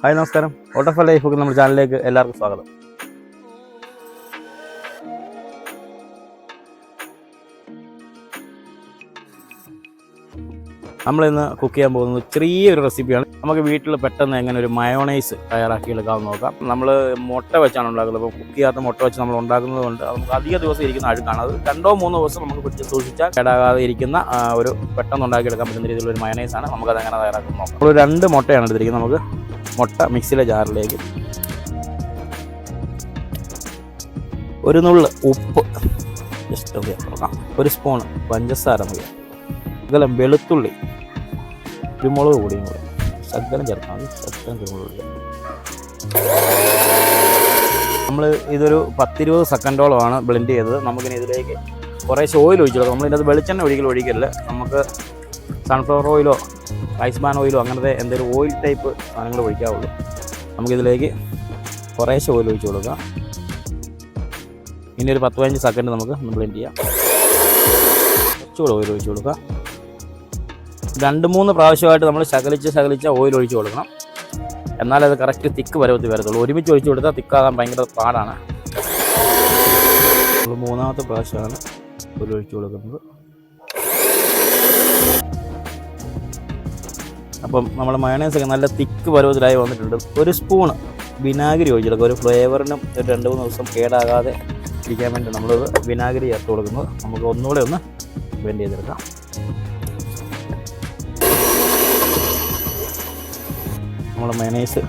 Hi നമസ്കാരം. ഓട്ടോഫ life cooking നമ്മുടെ ചാനലിലേക്ക് എല്ലാവർക്കും സ്വാഗതം. നമ്മളിന്ന് കുക്ക് ചെയ്യാൻ പോകുന്നത് ചെറിയൊരു റെസിപ്പിയാണ്. നമുക്ക് വീട്ടിൽ പെട്ടെന്ന് എങ്ങനെ ഒരു മയോണൈസ് തയ്യാറാക്കിയെടുക്കാമെന്ന് നോക്കാം. നമ്മൾ മുട്ട വെച്ചാണ് ഉണ്ടാക്കുന്നത്. അപ്പോൾ കുക്ക് ചെയ്യാത്ത മുട്ട വെച്ച് നമ്മൾ ഉണ്ടാക്കുന്നത് കൊണ്ട് നമുക്ക് അധിക ദിവസം ഇരിക്കുന്ന അഴുക്കാണ്. അത് 2-3 ദിവസം നമുക്ക് പിടിച്ച് സൂക്ഷിച്ചാൽ കേടാകാതെ ഇരിക്കുന്ന ഒരു പെട്ടെന്ന് ഉണ്ടാക്കിയെടുക്കാൻ പറ്റുന്ന രീതിയിലുള്ള ഒരു മയോണൈസാണ്. നമുക്കത് എങ്ങനെ തയ്യാറാക്കുന്നത് നോക്കാം. നമ്മൾ 2 മുട്ടയാണ് എടുത്തിരിക്കുന്നത്. നമുക്ക് മുട്ട മിക്സിയിലെ ജാറിലേക്ക് ഒരു നുള്ള് ഉപ്പ് ജസ്റ്റ് ഒന്ന് ചേർക്കാം. 1 സ്പൂൺ പഞ്ചസാര മതി. ശകലം വെളുത്തുള്ളി, കുരുമുളക് പൊടിയും കൂടെ ശകലം ചേർക്കാം. ശകലം കുരുമുളക് പൊടി. നമ്മൾ ഇതൊരു 10-20 സെക്കൻഡോളമാണ് ബ്ലെൻഡ് ചെയ്തത്. നമുക്കിനി ഇതിലേക്ക് കുറേശ്ശെ ഓയിൽ ഒഴിച്ചു കൊടുക്കാം. നമ്മളിതിനകത്ത് വെളിച്ചെണ്ണ ഒഴിക്കരുത്. നമുക്ക് സൺഫ്ലവർ ഓയിലോ റൈസ്ബാൻ ഓയിലോ അങ്ങനത്തെ എന്തെങ്കിലും ഓയിൽ ടൈപ്പ് സാധനങ്ങൾ ഒഴിക്കാവുള്ളൂ. നമുക്കിതിലേക്ക് കുറേശ്ശെ ഓയിൽ ഒഴിച്ചു കൊടുക്കാം. ഇനി ഒരു 10-15 സെക്കൻഡ് നമുക്ക് ബ്ലെൻഡ് ചെയ്യാം. കുറച്ചുകൂടെ ഓയിൽ ഒഴിച്ചു കൊടുക്കാം. 2-3 പ്രാവശ്യമായിട്ട് നമ്മൾ ശകലിച്ച ഓയിൽ ഒഴിച്ചു കൊടുക്കണം. എന്നാലേ അത് കറക്റ്റ് തിക്ക് പരുവത്തിൽ വരത്തുള്ളൂ. ഒരുമിച്ച് ഒഴിച്ചു കൊടുത്താൽ തിക്കാകാൻ ഭയങ്കര പാടാണ്. നമ്മൾ 3ാമത്തെ പ്രാവശ്യമാണ് ഓയിൽ ഒഴിച്ചു കൊടുക്കുന്നത്. അപ്പം നമ്മൾ മയോണൈസൊക്കെ നല്ല തിക്ക് പരുവത്തിലായി വന്നിട്ടുണ്ട്. 1 സ്പൂണ് വിനാഗിരി ഒഴിച്ചെടുക്കുക. ഒരു ഫ്ലേവറിനും 2-3 ദിവസം കേടാകാതെ ഇരിക്കാൻ വേണ്ടി നമ്മളത് വിനാഗിരി ചേർത്ത് കൊടുക്കുന്നത്. നമുക്ക് ഒന്നുകൂടെ ഒന്ന് ബ്ലെൻഡ് ചെയ്തെടുക്കാം. നമ്മുടെ മയോണൈസ്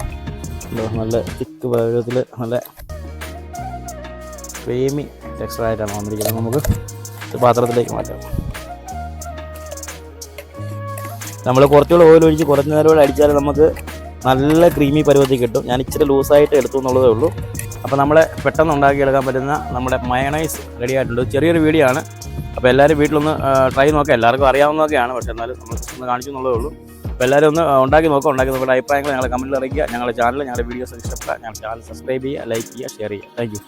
നല്ല തിക്ക് പരുവത്തിൽ നല്ല ക്രീമി ടെക്സ്ചറായിട്ടാണ് വന്നിരിക്കുന്നത്. നമുക്ക് പാത്രത്തിലേക്ക് മാറ്റാം. നമ്മൾ കുറച്ചുകൂടെ ഓയിൽ ഒഴിച്ച് കുറച്ച് നേരം കൂടെ അടിച്ചാൽ നമുക്ക് നല്ല ക്രീമി പരുവത്തിൽ കിട്ടും. ഞാൻ ഇച്ചിരി ലൂസായിട്ട് എടുത്തു എന്നുള്ളതേ ഉള്ളൂ. അപ്പോൾ നമ്മളെ പെട്ടെന്ന് ഉണ്ടാക്കിയെടുക്കാൻ പറ്റുന്ന നമ്മുടെ മയോണൈസ് റെഡി ആയിട്ടുണ്ട്. ചെറിയൊരു വീഡിയോ ആണ്. അപ്പോൾ എല്ലാവരും വീട്ടിലൊന്ന് ട്രൈ നോക്കാം. എല്ലാവർക്കും അറിയാവുന്നതൊക്കെയാണ്, പക്ഷേ എന്നാലും നമ്മൾ ഒന്ന് കാണിച്ചു എന്നുള്ളതേ ഉള്ളൂ. അപ്പോൾ എല്ലാവരും ഒന്ന് ഉണ്ടാക്കി നോക്കുക. അഭിപ്രായങ്ങൾ ഞങ്ങളെ കമൻറ്റിൽ അറിയിക്കുക. ഞങ്ങളുടെ ചാനൽ, ഞങ്ങളുടെ വീഡിയോസ് ഇഷ്ടപ്പെട്ടാൽ ഞങ്ങളുടെ ചാനൽ സബ്സ്ക്രൈബ് ചെയ്യുക, ലൈക്ക് ചെയ്യുക, ഷെയർ ചെയ്യുക. Thank you.